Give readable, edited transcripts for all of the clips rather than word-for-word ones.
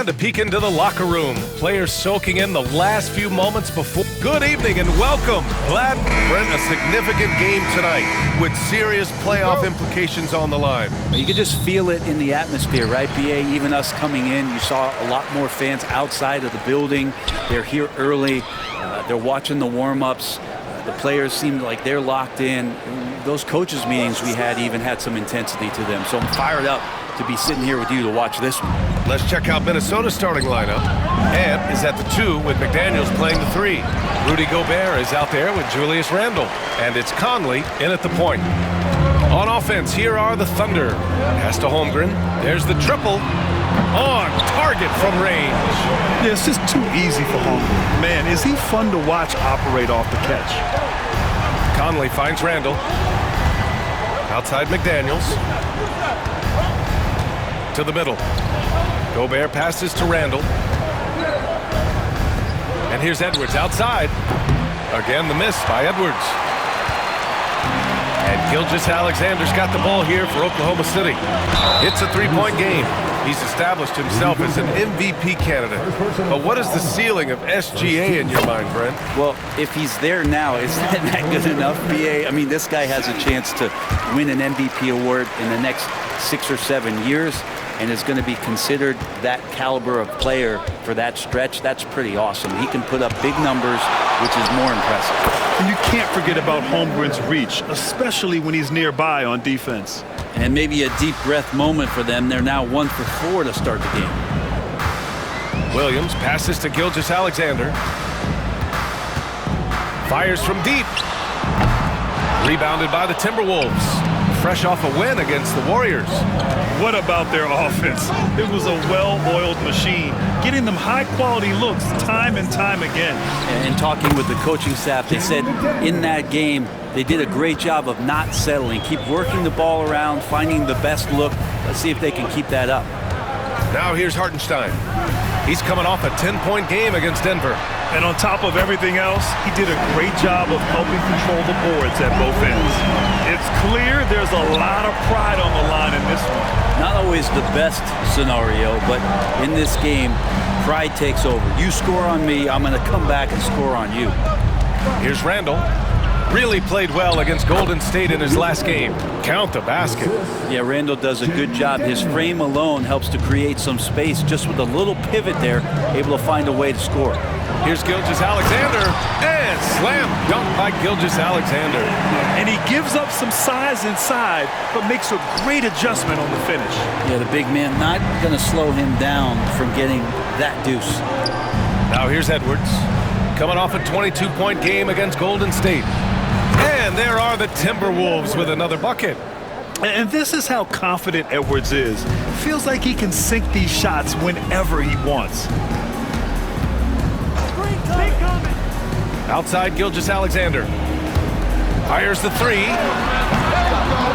And a peek into the locker room. Players soaking in the last few moments before. Good evening and welcome. Glad, Brent, a significant game tonight with serious playoff implications on the line. You could just feel it in the atmosphere, right, BA? Even us coming in, you saw a lot more fans outside of the building. They're here early. They're watching the warm-ups. The players seem like they're locked in. Those coaches meetings we had even had some intensity to them. So I'm fired up to be sitting here with you to watch this one. Let's check out Minnesota's starting lineup. Ant is at the 2 with McDaniels playing the 3. Rudy Gobert is out there with Julius Randle. And it's Conley in at the point. On offense, here are the Thunder. Pass to Holmgren. There's the triple. On target from range. Yeah, it's just too easy for Holmgren. Man, is he fun to watch operate off the catch. Conley finds Randle. Outside McDaniels. To the middle. Gobert passes to Randle. And here's Edwards outside. Again, the miss by Edwards. And Gilgeous-Alexander's got the ball here for Oklahoma City. It's a three-point game. He's established himself as an MVP candidate. But what is the ceiling of SGA in your mind, Brent? Well, if he's there now, is that good enough, BA? I mean, this guy has a chance to win an MVP award in the next 6 or 7 years and is going to be considered that caliber of player for that stretch. That's pretty awesome. He can put up big numbers, which is more impressive. And you can't forget about Holmgren's reach, especially when he's nearby on defense. And maybe a deep breath moment for them. They're now 1 for 4 to start the game. Williams passes to Gilgeous-Alexander. Fires from deep. Rebounded by the Timberwolves. Fresh off a win against the Warriors. What about their offense? It was a well-oiled machine, getting them high-quality looks time and time again. And talking with the coaching staff, they said in that game, they did a great job of not settling. Keep working the ball around, finding the best look. Let's see if they can keep that up. Now here's Hartenstein. He's coming off a 10-point game against Denver. And on top of everything else, he did a great job of helping control the boards at both ends. It's clear there's a lot of pride on the line in this one. Not always the best scenario, but in this game, pride takes over. You score on me, I'm going to come back and score on you. Here's Randle. Really played well against Golden State in his last game. Count the basket. Yeah, Randle does a good job. His frame alone helps to create some space just with a little pivot there, able to find a way to score. Here's Gilgeous-Alexander, and slam dunk by Gilgeous-Alexander. And he gives up some size inside, but makes a great adjustment on the finish. Yeah, the big man not going to slow him down from getting that deuce. Now here's Edwards, coming off a 22-point game against Golden State. And there are the Timberwolves with another bucket. And this is how confident Edwards is. Feels like he can sink these shots whenever he wants. Outside Gilgeous-Alexander. Fires the 3.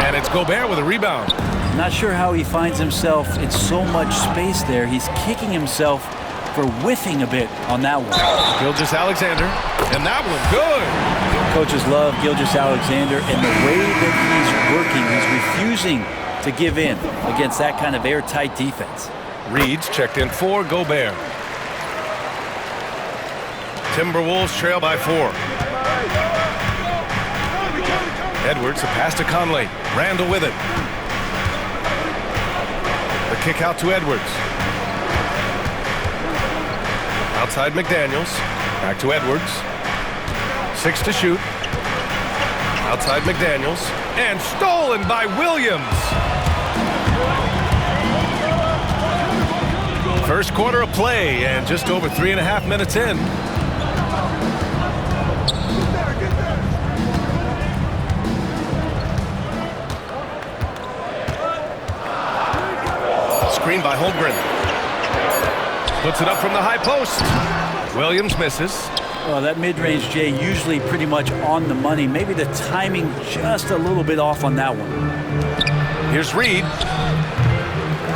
And it's Gobert with a rebound. Not sure how he finds himself in so much space there. He's kicking himself for whiffing a bit on that one. Gilgeous-Alexander. And that one good. Coaches love Gilgeous-Alexander and the way that he's working. He's refusing to give in against that kind of airtight defense. Reed's checked in for Gobert. Timberwolves trail by 4. Edwards, a pass to Conley. Randle with it. The kick out to Edwards. Outside McDaniels. Back to Edwards. 6 to shoot. Outside McDaniels. And stolen by Williams. First quarter of play and just over 3.5 minutes in. Screen by Holmgren. Puts it up from the high post. Williams misses. Well, that mid-range, Jay, usually pretty much on the money. Maybe the timing just a little bit off on that one. Here's Reed.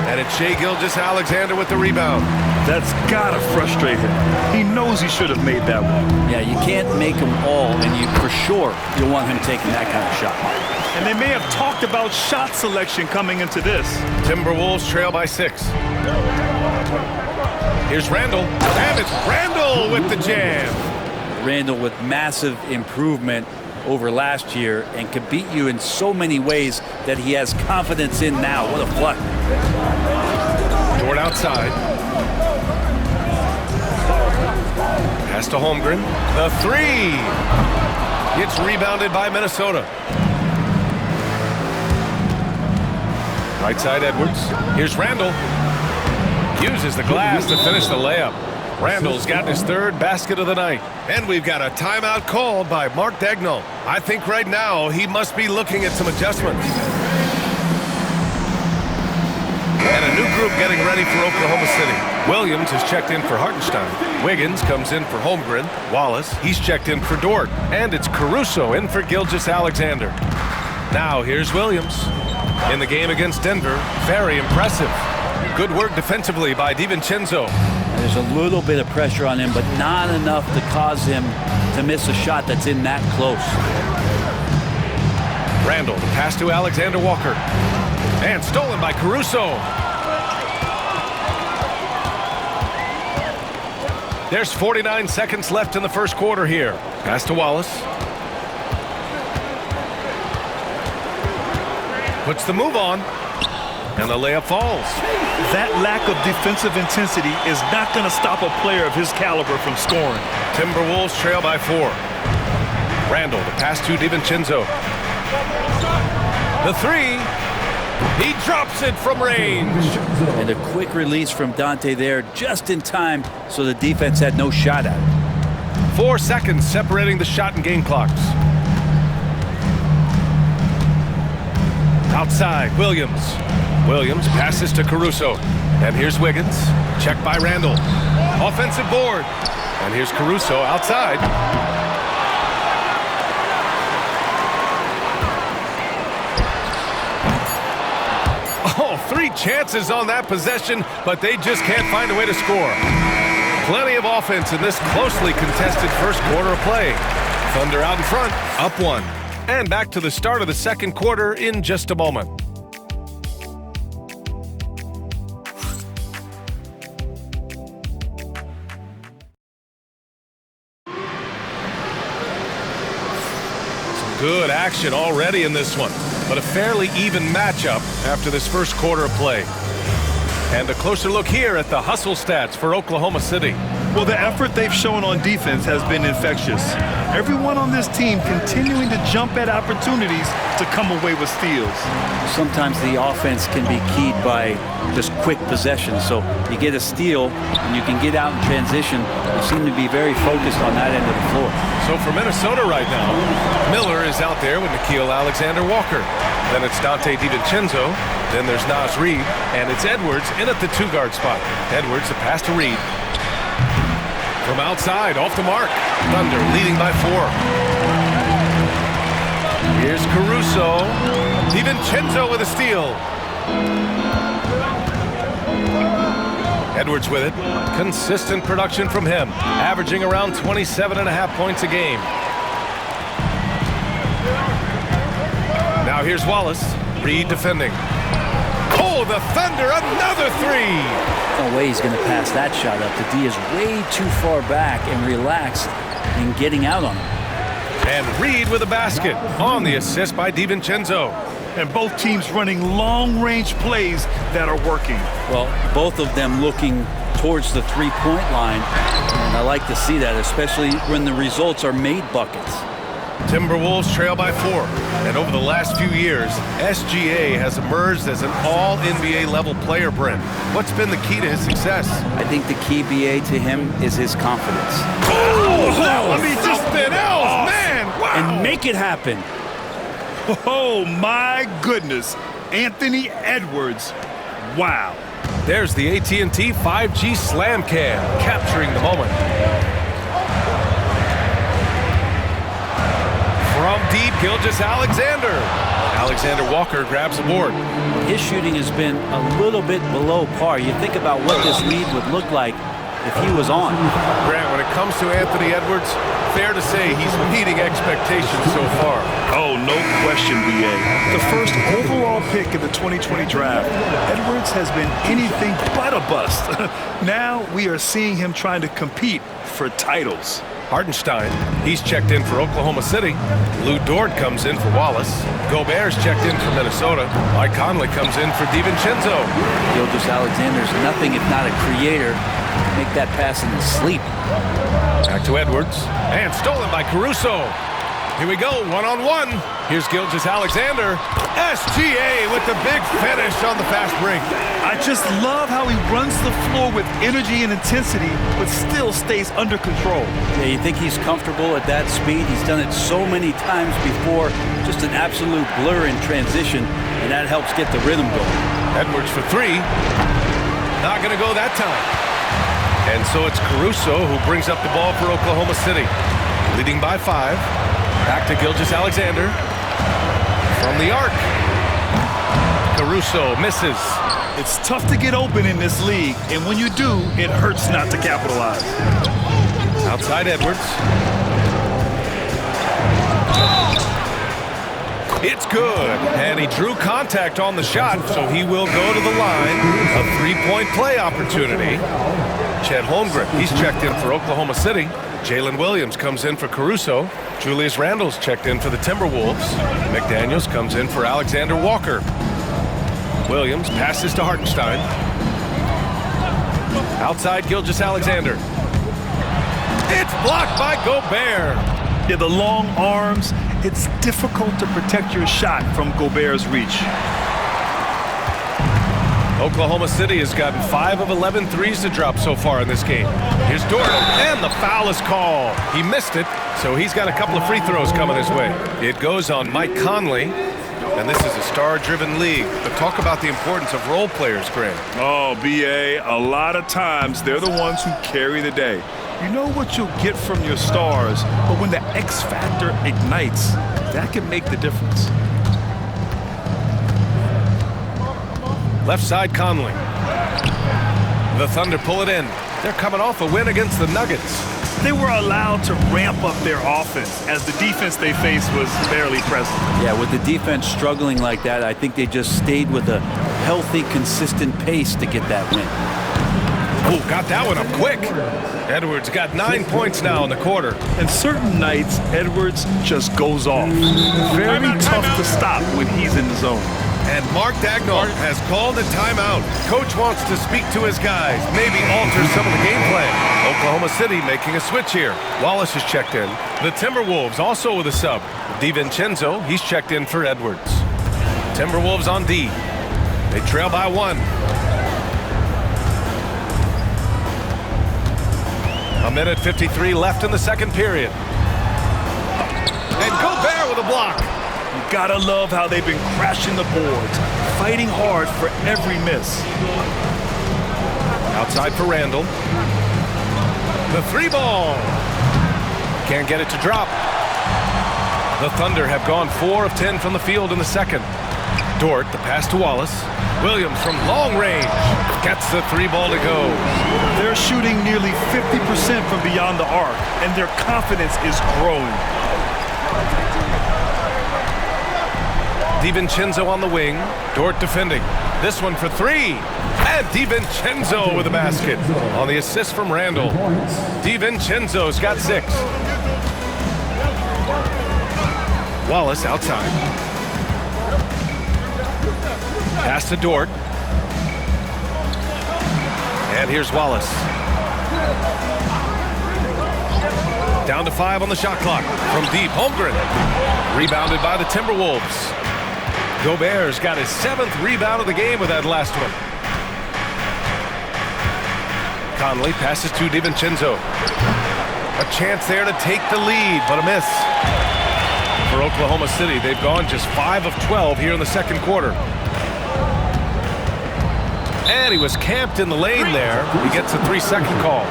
And it's Shai Gilgeous-Alexander with the rebound. That's gotta frustrate him. He knows he should have made that one. Yeah, you can't make them all, and you for sure you'll want him taking that kind of shot. And they may have talked about shot selection coming into this. Timberwolves trail by 6. Here's Randall, and it's Randall with the jam. Randall with massive improvement over last year and can beat you in so many ways that he has confidence in now. What a flush. Dort outside. Pass to Holmgren. The three. It's rebounded by Minnesota. Right side Edwards. Here's Randall. Uses the glass to finish the layup. Randall's got his third basket of the night. And we've got a timeout called by Mark Daigneault. I think right now he must be looking at some adjustments. And a new group getting ready for Oklahoma City. Williams has checked in for Hartenstein. Wiggins comes in for Holmgren. Wallace, he's checked in for Dort. And it's Caruso in for Gilgeous-Alexander. Now here's Williams. In the game against Denver, very impressive. Good work defensively by DiVincenzo. There's a little bit of pressure on him, but not enough to cause him to miss a shot that's in that close. Randall, the pass to Alexander Walker. And stolen by Caruso. There's 49 seconds left in the first quarter here. Pass to Wallace. Puts the move on. And the layup falls. That lack of defensive intensity is not going to stop a player of his caliber from scoring. Timberwolves trail by 4. Randall, the pass to DiVincenzo. The three. He drops it from range. And a quick release from Dante there just in time so the defense had no shot at it. 4 seconds separating the shot and game clocks. Outside, Williams. Williams passes to Caruso. And here's Wiggins. Checked by Randall. Offensive board. And here's Caruso outside. Oh, 3 chances on that possession, but they just can't find a way to score. Plenty of offense in this closely contested first quarter of play. Thunder out in front, up 1. And back to the start of the second quarter in just a moment. Some good action already in this one, but a fairly even matchup after this first quarter of play. And a closer look here at the hustle stats for Oklahoma City. Well, the effort they've shown on defense has been infectious. Everyone on this team continuing to jump at opportunities to come away with steals. Sometimes the offense can be keyed by just quick possessions. So you get a steal and you can get out in transition. They seem to be very focused on that end of the floor. So for Minnesota right now, Miller is out there with Nickeil Alexander-Walker. Then it's Dante DiVincenzo. Then there's Naz Reid. And it's Edwards in at the 2-guard spot. Edwards, the pass to Reid. From outside, off the mark. Thunder leading by 4. Here's Caruso. DiVincenzo with a steal. Edwards with it. Consistent production from him, averaging around 27.5 points a game. Now here's Wallace. Reid defending. Oh, the Thunder, another 3. No way he's going to pass that shot up. The D is way too far back and relaxed in getting out on him. And Reid with a basket on the assist by DiVincenzo. And both teams running long-range plays that are working. Well, both of them looking towards the three-point line. And I like to see that, especially when the results are made buckets. Timberwolves trail by 4. And over the last few years, SGA has emerged as an all-NBA level player, Brent. What's been the key to his success? I think the key, BA, to him is his confidence. I mean, something else, man! Wow! And make it happen. Oh, my goodness. Anthony Edwards. Wow. There's the AT&T 5G Slam Cam, capturing the moment. From deep, Gilgeous-Alexander. Alexander Walker grabs the board. His shooting has been a little bit below par. You think about what this lead would look like if he was on. Grant, when it comes to Anthony Edwards, fair to say he's meeting expectations so far. Oh, no question, B.A. The first overall pick in the 2020 draft, Edwards has been anything but a bust. Now we are seeing him trying to compete for titles. Hartenstein, he's checked in for Oklahoma City. Lou Dort comes in for Wallace. Gobert's checked in for Minnesota. Mike Conley comes in for DiVincenzo. Gilgeous-Alexander's nothing if not a creator. Make that pass in his sleep. Back to Edwards. And stolen by Caruso. Here we go, one-on-one. Here's Gilgeous-Alexander. SGA with the big finish on the fast break. I just love how he runs the floor with energy and intensity, but still stays under control. Yeah, you think he's comfortable at that speed? He's done it so many times before. Just an absolute blur in transition, and that helps get the rhythm going. Edwards for three. Not going to go that time. And so it's Caruso who brings up the ball for Oklahoma City. Leading by 5. Back to Gilgeous-Alexander. From the arc. Caruso misses. It's tough to get open in this league, and when you do, it hurts not to capitalize. Outside Edwards. It's good. And he drew contact on the shot, so he will go to the line. A three-point play opportunity. Chet Holmgren, he's checked in for Oklahoma City. Jalen Williams comes in for Caruso. Julius Randle's checked in for the Timberwolves. McDaniels comes in for Alexander Walker. Williams passes to Hartenstein. Outside Gilgeous-Alexander. It's blocked by Gobert. Yeah, the long arms, it's difficult to protect your shot from Gobert's reach. Oklahoma City has gotten 5 of 11 threes to drop so far in this game. Here's Dort, and the foul is called. He missed it, so he's got a couple of free throws coming his way. It goes on Mike Conley, and this is a star-driven league. But talk about the importance of role players, Grant. Oh, B.A., a lot of times they're the ones who carry the day. You know what you'll get from your stars, but when the X factor ignites, that can make the difference. Left side Conley. The Thunder pull it in. They're coming off a win against the Nuggets. They were allowed to ramp up their offense as the defense they faced was barely present. Yeah, with the defense struggling like that, I think they just stayed with a healthy, consistent pace to get that win. Oh, got that one up quick. Edwards got 9 points now in the quarter. And certain nights, Edwards just goes off. Very tough to stop when he's in the zone. And Mark Daigneault has called a timeout. Coach wants to speak to his guys, maybe alter some of the game plan. Oklahoma City making a switch here. Wallace is checked in. The Timberwolves also with a sub. DiVincenzo, he's checked in for Edwards. Timberwolves on D. They trail by 1. A minute 53 left in the second period. And Gobert with a block. You gotta love how they've been crashing the boards, fighting hard for every miss. Outside for Randle. The 3-ball. Can't get it to drop. The Thunder have gone 4 of 10 from the field in the second. Dort, the pass to Wallace. Williams from long range gets the 3-ball to go. They're shooting nearly 50% from beyond the arc, and their confidence is growing. DiVincenzo on the wing. Dort defending. This one for 3. And DiVincenzo with a basket on the assist from Randle. DiVincenzo's got 6. Wallace outside. Pass to Dort. And here's Wallace. Down to 5 on the shot clock. From deep, Holmgren. Rebounded by the Timberwolves. Gobert's got his 7th rebound of the game with that last one. Conley passes to DiVincenzo. A chance there to take the lead, but a miss. For Oklahoma City, they've gone just 5 of 12 here in the second quarter. And he was camped in the lane there. He gets a 3-second call.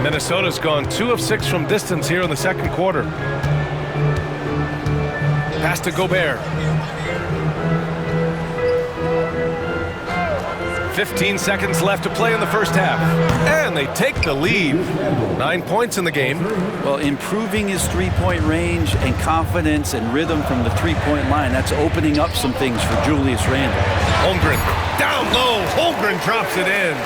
Minnesota's gone 2 of 6 from distance here in the second quarter. Pass to Gobert. 15 seconds left to play in the first half. And they take the lead. 9 points in the game. Well, improving his three-point range and confidence and rhythm from the three-point line, that's opening up some things for Julius Randle. Holmgren down low. Holmgren drops it in.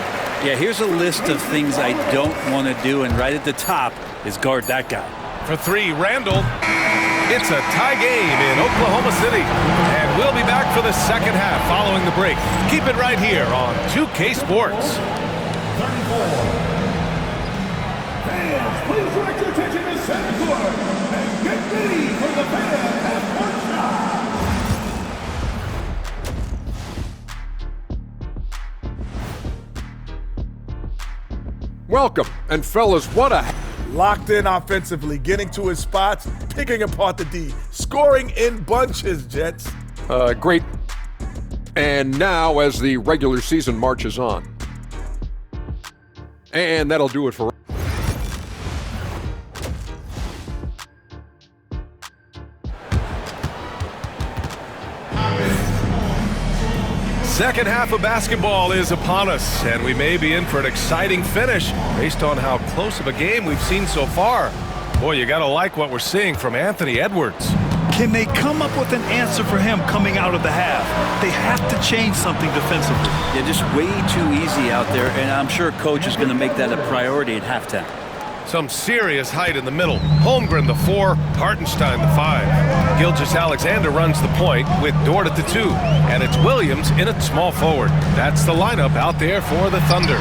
Yeah, here's a list of things I don't want to do, and right at the top is guard that guy. For three, Randle. It's a tie game in Oklahoma City. And we'll be back for the second half following the break. Keep it right here on 2K Sports. Fans, please direct your attention to center court and get ready for the fan half-court shot. Welcome. And fellas, what a... Locked in offensively, getting to his spots, picking apart the D, scoring in bunches, Jets. great. And now as the regular season marches on. And that'll do it for... Second half of basketball is upon us, and we may be in for an exciting finish based on how close of a game we've seen so far. Boy, you gotta like what we're seeing from Anthony Edwards. Can they come up with an answer for him coming out of the half? They have to change something defensively. They're just way too easy out there, and I'm sure coach is going to make that a priority at halftime. Some serious height in the middle. Holmgren the 4, Hartenstein the 5. Gilgeous-Alexander runs the point with Dort at the 2. And it's Williams in at small forward. That's the lineup out there for the Thunder.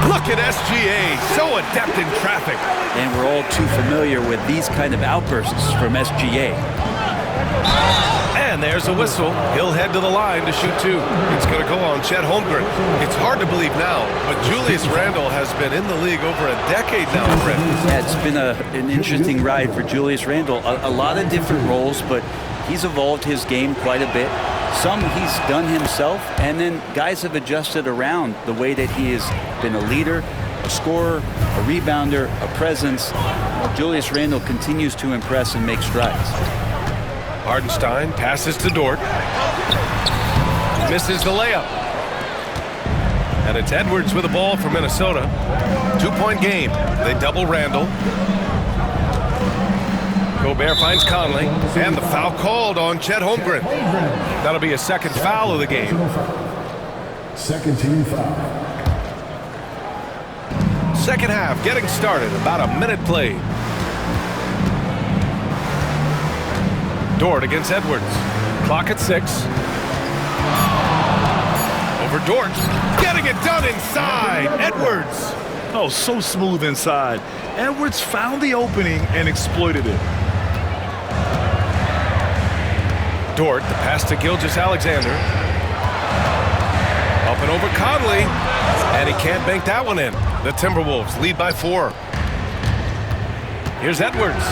Look at SGA, so adept in traffic. And we're all too familiar with these kind of outbursts from SGA. And there's a whistle. He'll head to the line to shoot 2. It's going to go on Chet Holmgren. It's hard to believe now, but Julius Randle has been in the league over a decade now, Fred. Yeah, it's been an interesting ride for Julius Randle. A lot of different roles, but he's evolved his game quite a bit. Some he's done himself, and then guys have adjusted around the way that he has been a leader, a scorer, a rebounder, a presence. Julius Randle continues to impress and make strides. Hartenstein passes to Dort. Misses the layup. And it's Edwards with the ball for Minnesota. 2-point game. They double Randle. Gobert finds Conley. And the foul called on Chet Holmgren. That'll be a second foul of the game. Second team foul. Second half getting started. About a minute played. Dort against Edwards. Clock at 6. Over Dort. Getting it done inside. Edwards. Oh, so smooth inside. Edwards found the opening and exploited it. Dort, the pass to Gilgeous-Alexander. Up and over Conley. And he can't bank that one in. The Timberwolves lead by 4. Here's Edwards.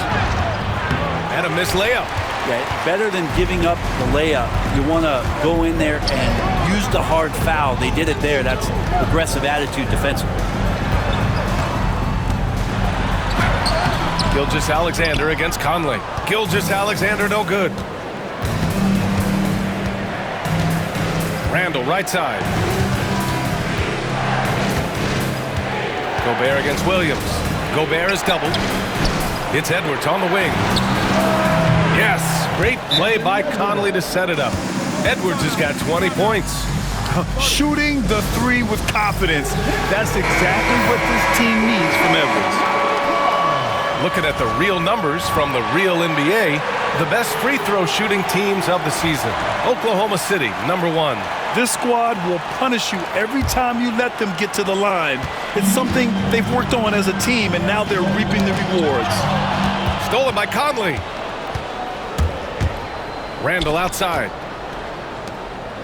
And a missed layup. Yeah, better than giving up the layup, you want to go in there and use the hard foul. They did it there. That's aggressive attitude defensively. Gilgeous-Alexander against Conley. Gilgeous-Alexander no good. Randle right side. Gobert against Williams. Gobert is doubled. It's Edwards on the wing. Yes, great play by Conley to set it up. Edwards has got 20 points. Shooting the 3 with confidence. That's exactly what this team needs from Edwards. Looking at the real numbers from the real NBA, the best free throw shooting teams of the season. Oklahoma City, number 1. This squad will punish you every time you let them get to the line. It's something they've worked on as a team, and now they're reaping the rewards. Stolen by Conley. Randle outside.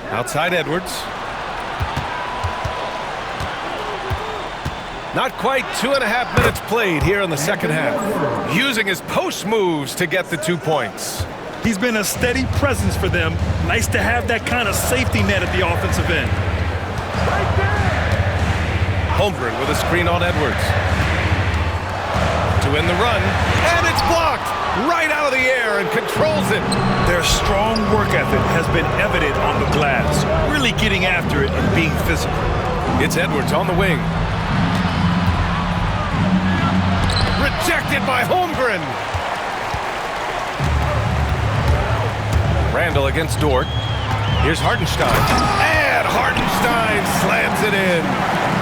Outside Edwards. Not quite 2.5 minutes played here in the second half. Using his post moves to get the 2 points. He's been a steady presence for them. Nice to have that kind of safety net at the offensive end. Holmgren with a screen on Edwards. To win the run, and it's blocked right out of the air and controls it. Their strong work ethic has been evident on the glass, really getting after it and being physical. It's Edwards on the wing. Rejected by Holmgren. Randall against Dort. Here's Hartenstein. And Hartenstein slams it in.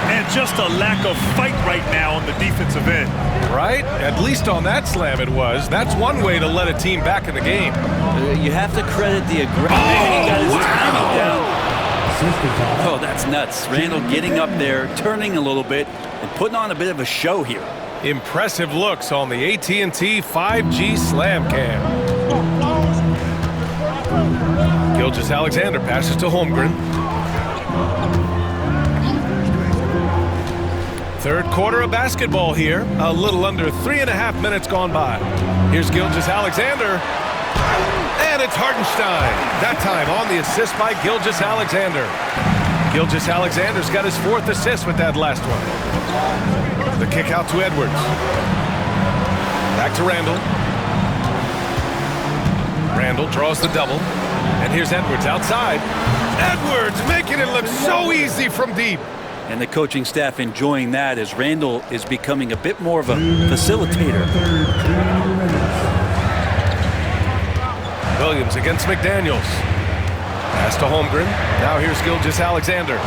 And just a lack of fight right now on the defensive end. Right? At least on that slam it was. That's one way to let a team back in the game. You have to credit the aggression. He got his timing down. Oh, that's nuts. Randall getting up there, turning a little bit, and putting on a bit of a show here. Impressive looks on the AT&T 5G Slam Cam. Gilgeous-Alexander passes to Holmgren. Third quarter of basketball here. A little under 3.5 minutes gone by. Here's Gilgeous-Alexander. And it's Hartenstein. That time on the assist by Gilgeous-Alexander. Gilgeous-Alexander's got his 4th assist with that last one. The kick out to Edwards. Back to Randall. Randall draws the double. And here's Edwards outside. Edwards making it look so easy from deep. And the coaching staff enjoying that as Randall is becoming a bit more of a facilitator. Williams against McDaniels. Pass to Holmgren. Now here's Gilgeous-Alexander.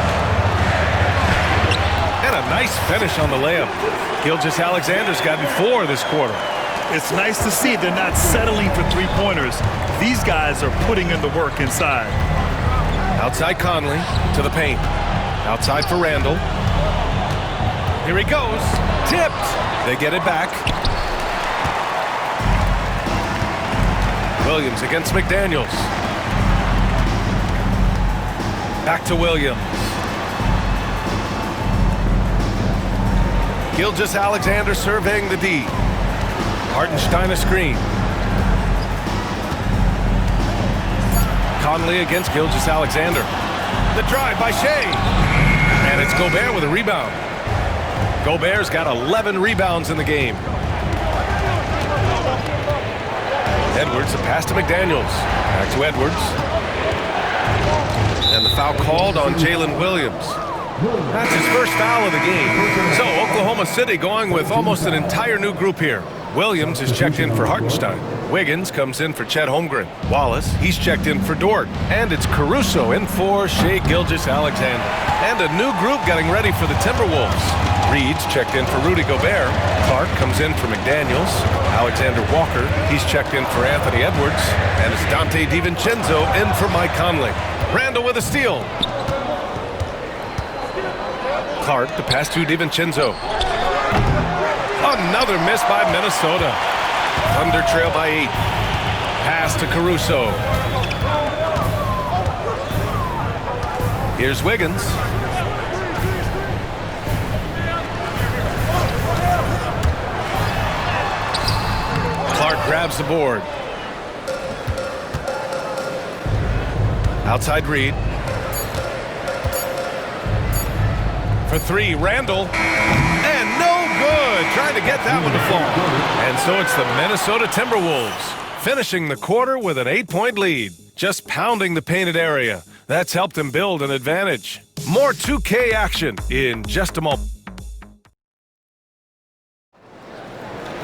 And a nice finish on the layup. Gilgeous-Alexander's gotten 4 this quarter. It's nice to see they're not settling for three-pointers. These guys are putting in the work inside. Outside Conley to the paint. Outside for Randall. Here he goes. Tipped. They get it back. Williams against McDaniels. Back to Williams. Gilgeous-Alexander surveying the D. Hartenstein a screen. Conley against Gilgeous-Alexander. The drive by Shea. And it's Gobert with a rebound. Gobert's got 11 rebounds in the game. Edwards, a pass to McDaniels. Back to Edwards. And the foul called on Jalen Williams. That's his first foul of the game. So Oklahoma City going with almost an entire new group here. Williams is checked in for Hartenstein. Wiggins comes in for Chet Holmgren. Wallace, he's checked in for Dort. And it's Caruso in for Shea Gilgeous-Alexander. And a new group getting ready for the Timberwolves. Reed's checked in for Rudy Gobert. Clark comes in for McDaniels. Alexander Walker, he's checked in for Anthony Edwards. And it's Dante DiVincenzo in for Mike Conley. Randall with a steal. Clark, the pass to DiVincenzo. Another miss by Minnesota. Thunder trail by 8. Pass to Caruso. Here's Wiggins. Clark grabs the board. Outside Reed. For 3, Randall. And no good. Trying to get that one to fall. And so it's the Minnesota Timberwolves finishing the quarter with an 8-point lead. Just pounding the painted area. That's helped them build an advantage. More 2K action in just a moment.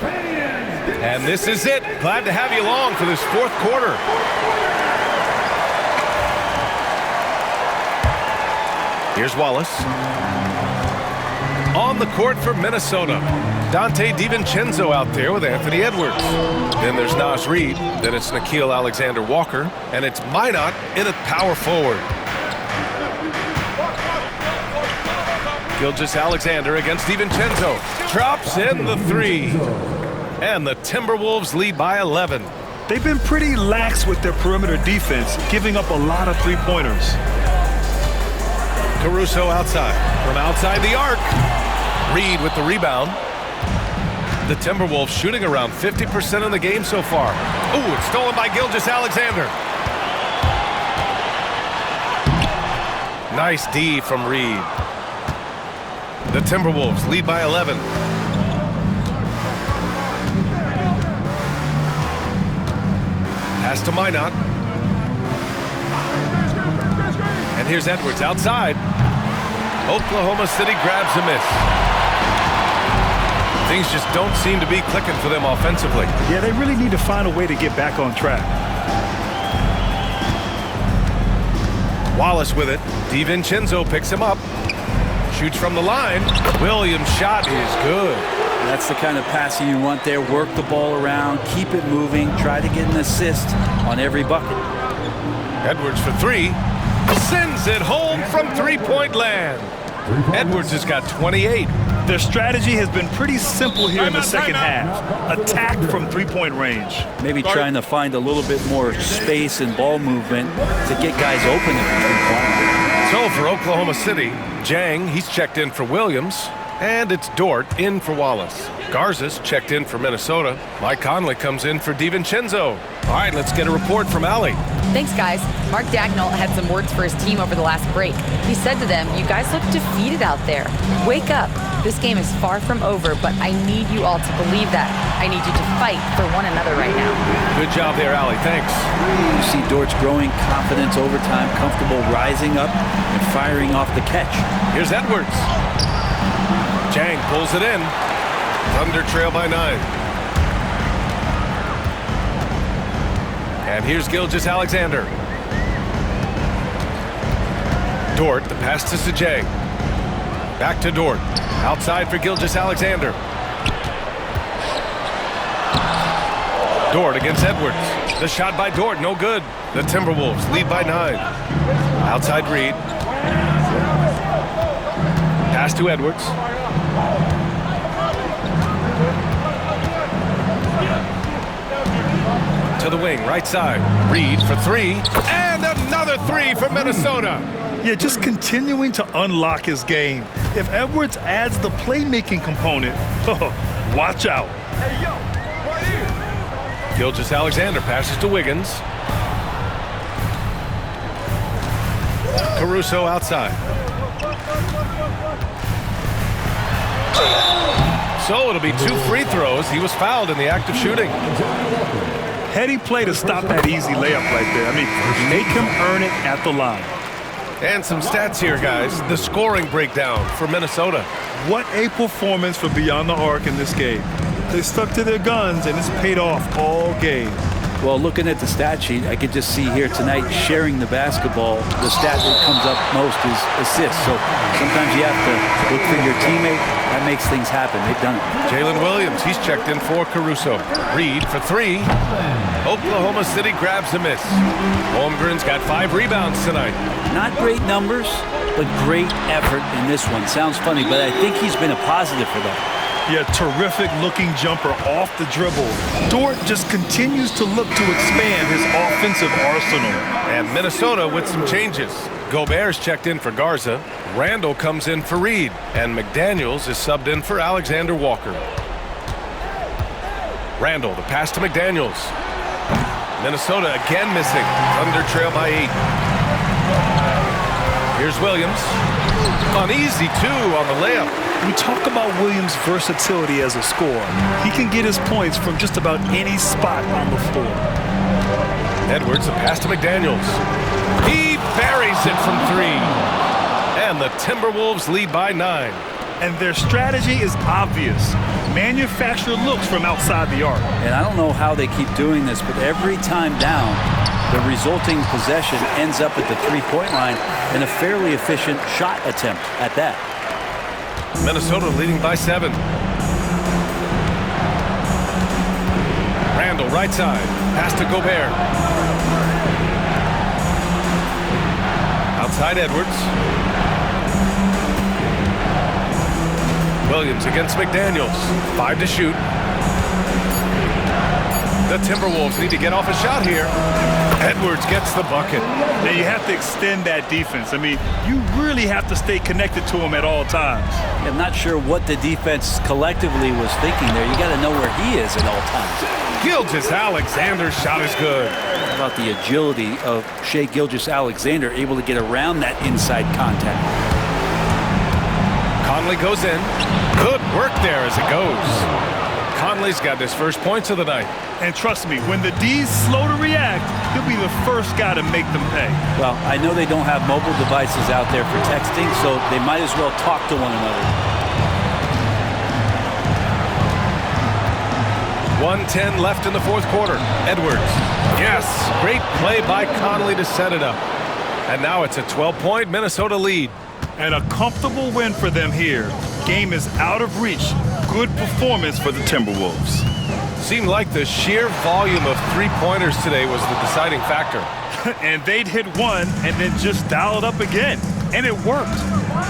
And this is it. Glad to have you along for this 4th quarter. Here's Wallace. On the court for Minnesota. Dante DiVincenzo out there with Anthony Edwards. Then there's Naz Reid. Then it's Nickeil Alexander-Walker. And it's Minot in at power forward. Gilgeous-Alexander against DiVincenzo. Drops in the 3. And the Timberwolves lead by 11. They've been pretty lax with their perimeter defense, giving up a lot of three-pointers. Caruso outside. From outside the arc. Reed with the rebound. The Timberwolves shooting around 50% in the game so far. Ooh, it's stolen by Gilgeous-Alexander. Nice D from Reed. The Timberwolves lead by 11. Pass to Minot. And here's Edwards outside. Oklahoma City grabs a miss. Things just don't seem to be clicking for them offensively. Yeah, they really need to find a way to get back on track. Wallace with it. DiVincenzo picks him up. Shoots from the line. Williams' shot is good. That's the kind of passing you want there. Work the ball around, keep it moving, try to get an assist on every bucket. Edwards for three. Sends it home from three-point land. Edwards has got 28. Their strategy has been pretty simple here in the second half. Attack from three-point range. Maybe trying to find a little bit more space and ball movement to get guys open at the three-point. So for Oklahoma City, Jang, he's checked in for Williams, and it's Dort in for Wallace. Garza's checked in for Minnesota. Mike Conley comes in for DiVincenzo. All right, let's get a report from Allie. Thanks, guys. Mark Dagnall had some words for his team over the last break. He said to them, "You guys look defeated out there. Wake up. This game is far from over, but I need you all to believe that. I need you to fight for one another right now." Good job there, Allie. Thanks. You see Dort's growing confidence over time, comfortable rising up and firing off the catch. Here's Edwards. Jang pulls it in. Thunder trail by 9. And here's Gilgeous-Alexander. Dort, the pass to Sajay. Back to Dort. Outside for Gilgeous-Alexander. Dort against Edwards. The shot by Dort, no good. The Timberwolves lead by 9. Outside Reed. Pass to Edwards. To the wing, right side. Reed for three. And another three for Minnesota. Yeah, just continuing to unlock his game. If Edwards adds the playmaking component, watch out. Gilgeous-Alexander passes to Wiggins. Caruso outside. So it'll be 2 free throws. He was fouled in the act of shooting. Heady play to stop that easy layup right there. I mean, make him earn it at the line. And some stats here, guys. The scoring breakdown for Minnesota. What a performance for Beyond the Arc in this game. They stuck to their guns, and it's paid off all game. Well, looking at the stat sheet, I could just see here tonight sharing the basketball. The stat that comes up most is assists. So sometimes you have to look for your teammate. That makes things happen. They've done it. Jalen Williams, he's checked in for Caruso. Reed for three. Oklahoma City grabs a miss. Holmgren's got 5 rebounds tonight. Not great numbers, but great effort in this one. Sounds funny, but I think he's been a positive for them. Yeah, terrific looking jumper off the dribble. Dort just continues to look to expand his offensive arsenal. And Minnesota with some changes. Gobert's checked in for Garza. Randall comes in for Reed. And McDaniels is subbed in for Alexander Walker. Randall, the pass to McDaniels. Minnesota again missing. Thunder trail by 8. Here's Williams. An easy 2 on the layup. We talk about Williams' versatility as a scorer. He can get his points from just about any spot on the floor. Edwards, a pass to McDaniels. He buries it from 3. And the Timberwolves lead by 9. And their strategy is obvious. Manufacture looks from outside the arc. And I don't know how they keep doing this, but every time down, the resulting possession ends up at the three-point line in a fairly efficient shot attempt at that. Minnesota leading by 7. Randall, right side. Pass to Gobert. Outside Edwards. Williams against McDaniels. 5 to shoot. The Timberwolves need to get off a shot here. Edwards gets the bucket. Now you have to extend that defense. I mean, you really have to stay connected to him at all times. I'm not sure what the defense collectively was thinking there. You got to know where he is at all times. Gilgeous-Alexander's shot is good. How about the agility of Shai Gilgeous-Alexander, able to get around that inside contact. Conley goes in. Good work there as it goes. Conley Conley's got his first points of the night. And trust me, when the D's slow to react, he'll be the first guy to make them pay. Well, I know they don't have mobile devices out there for texting, so they might as well talk to one another. 1:10 left in the fourth quarter. Edwards. Yes, great play by Conley to set it up. And now it's a 12-point Minnesota lead. And a comfortable win for them here. Game is out of reach. Good performance for the Timberwolves. Seemed like the sheer volume of three-pointers today was the deciding factor. And they'd hit one and then just dial it up again. And it worked.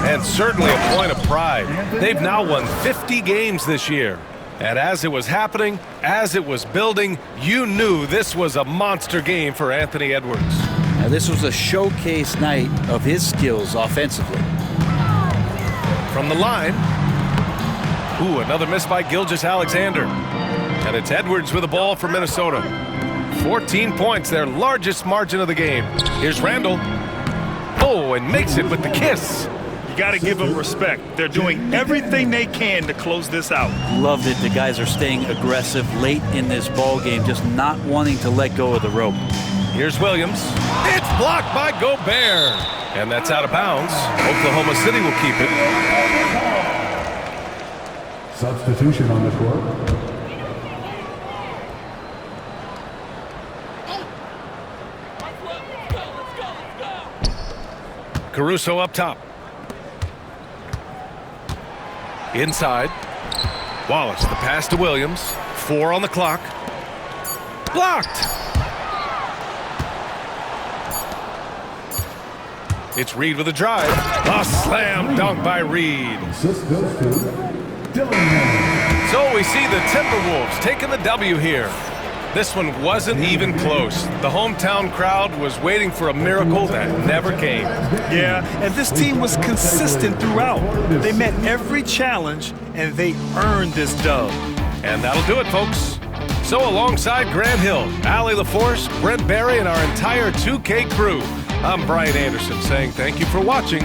And certainly a point of pride. They've now won 50 games this year. And as it was happening, as it was building, you knew this was a monster game for Anthony Edwards. Now, this was a showcase night of his skills offensively. From the line. Ooh, another miss by Gilgeous-Alexander. And it's Edwards with the ball for Minnesota. 14 points, their largest margin of the game. Here's Randall. Oh, and makes it with the kiss. You got to give them respect. They're doing everything they can to close this out. Love that the guys are staying aggressive late in this ball game, just not wanting to let go of the rope. Here's Williams. It's blocked by Gobert. And that's out of bounds. Oklahoma City will keep it. Substitution on the court. Caruso up top. Inside. Wallace, the pass to Williams. 4 on the clock. Blocked. It's Reed with a drive. A slam dunk by Reed. Assist goes to Dillingham. So we see the Timberwolves taking the W here. This one wasn't even close. The hometown crowd was waiting for a miracle that never came. Yeah, and this team was consistent throughout. They met every challenge, and they earned this dub. And that'll do it, folks. So alongside Grant Hill, Allie LaForce, Brent Barry, and our entire 2K crew, I'm Brian Anderson saying thank you for watching.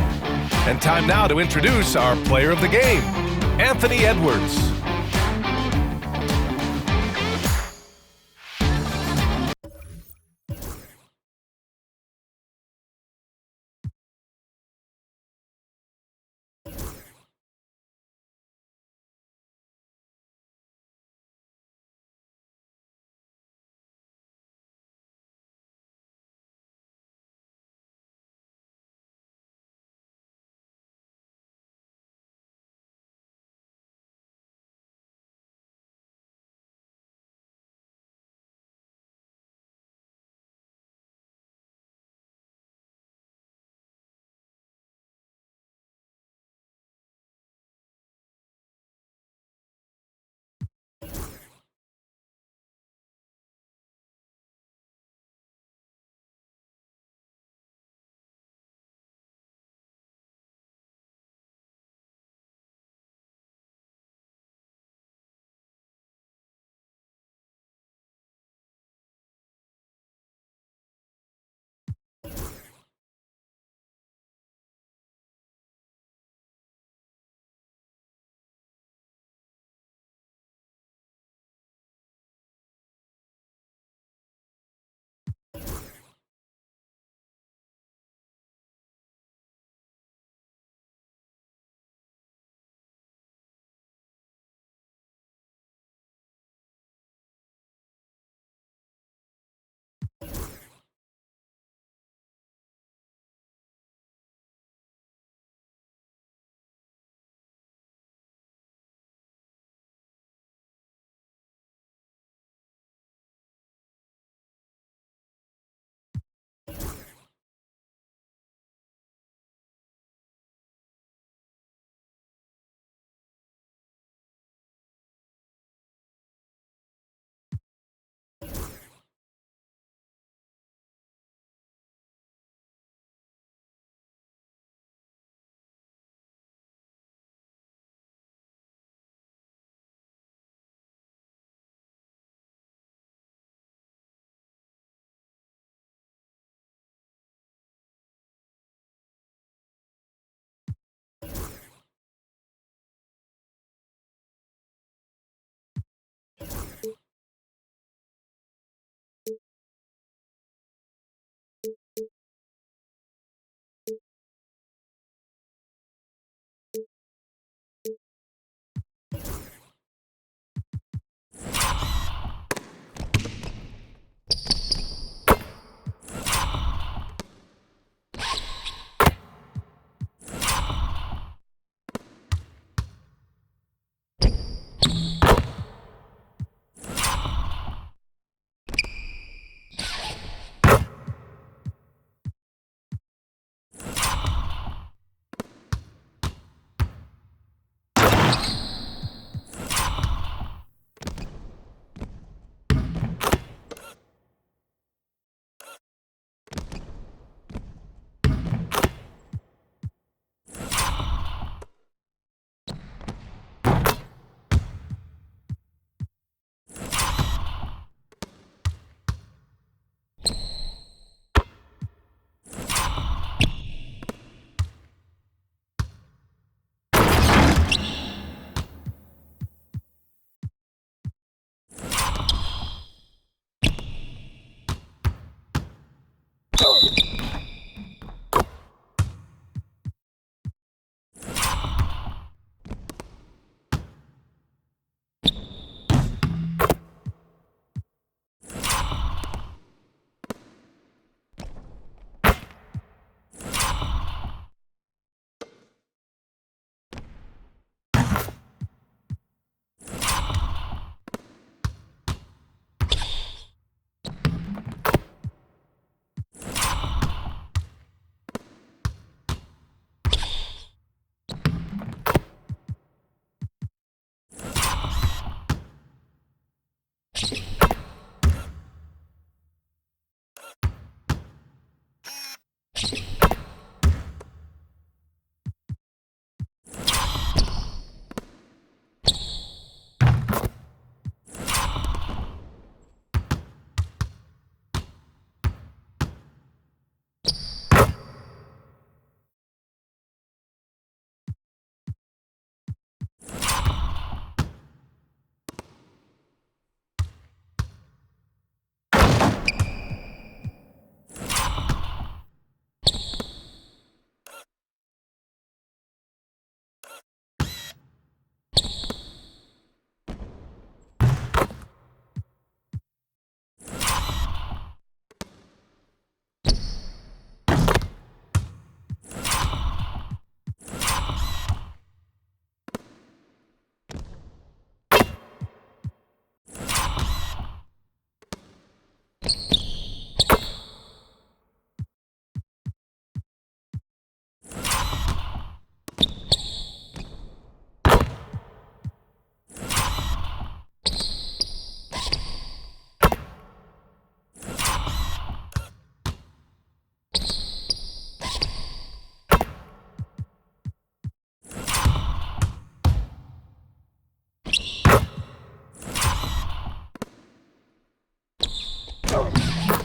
And time now to introduce our player of the game, Anthony Edwards.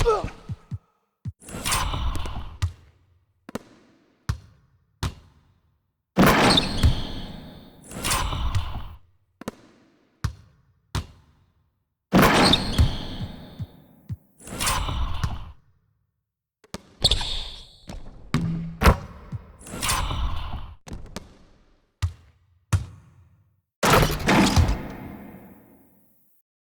Ugh.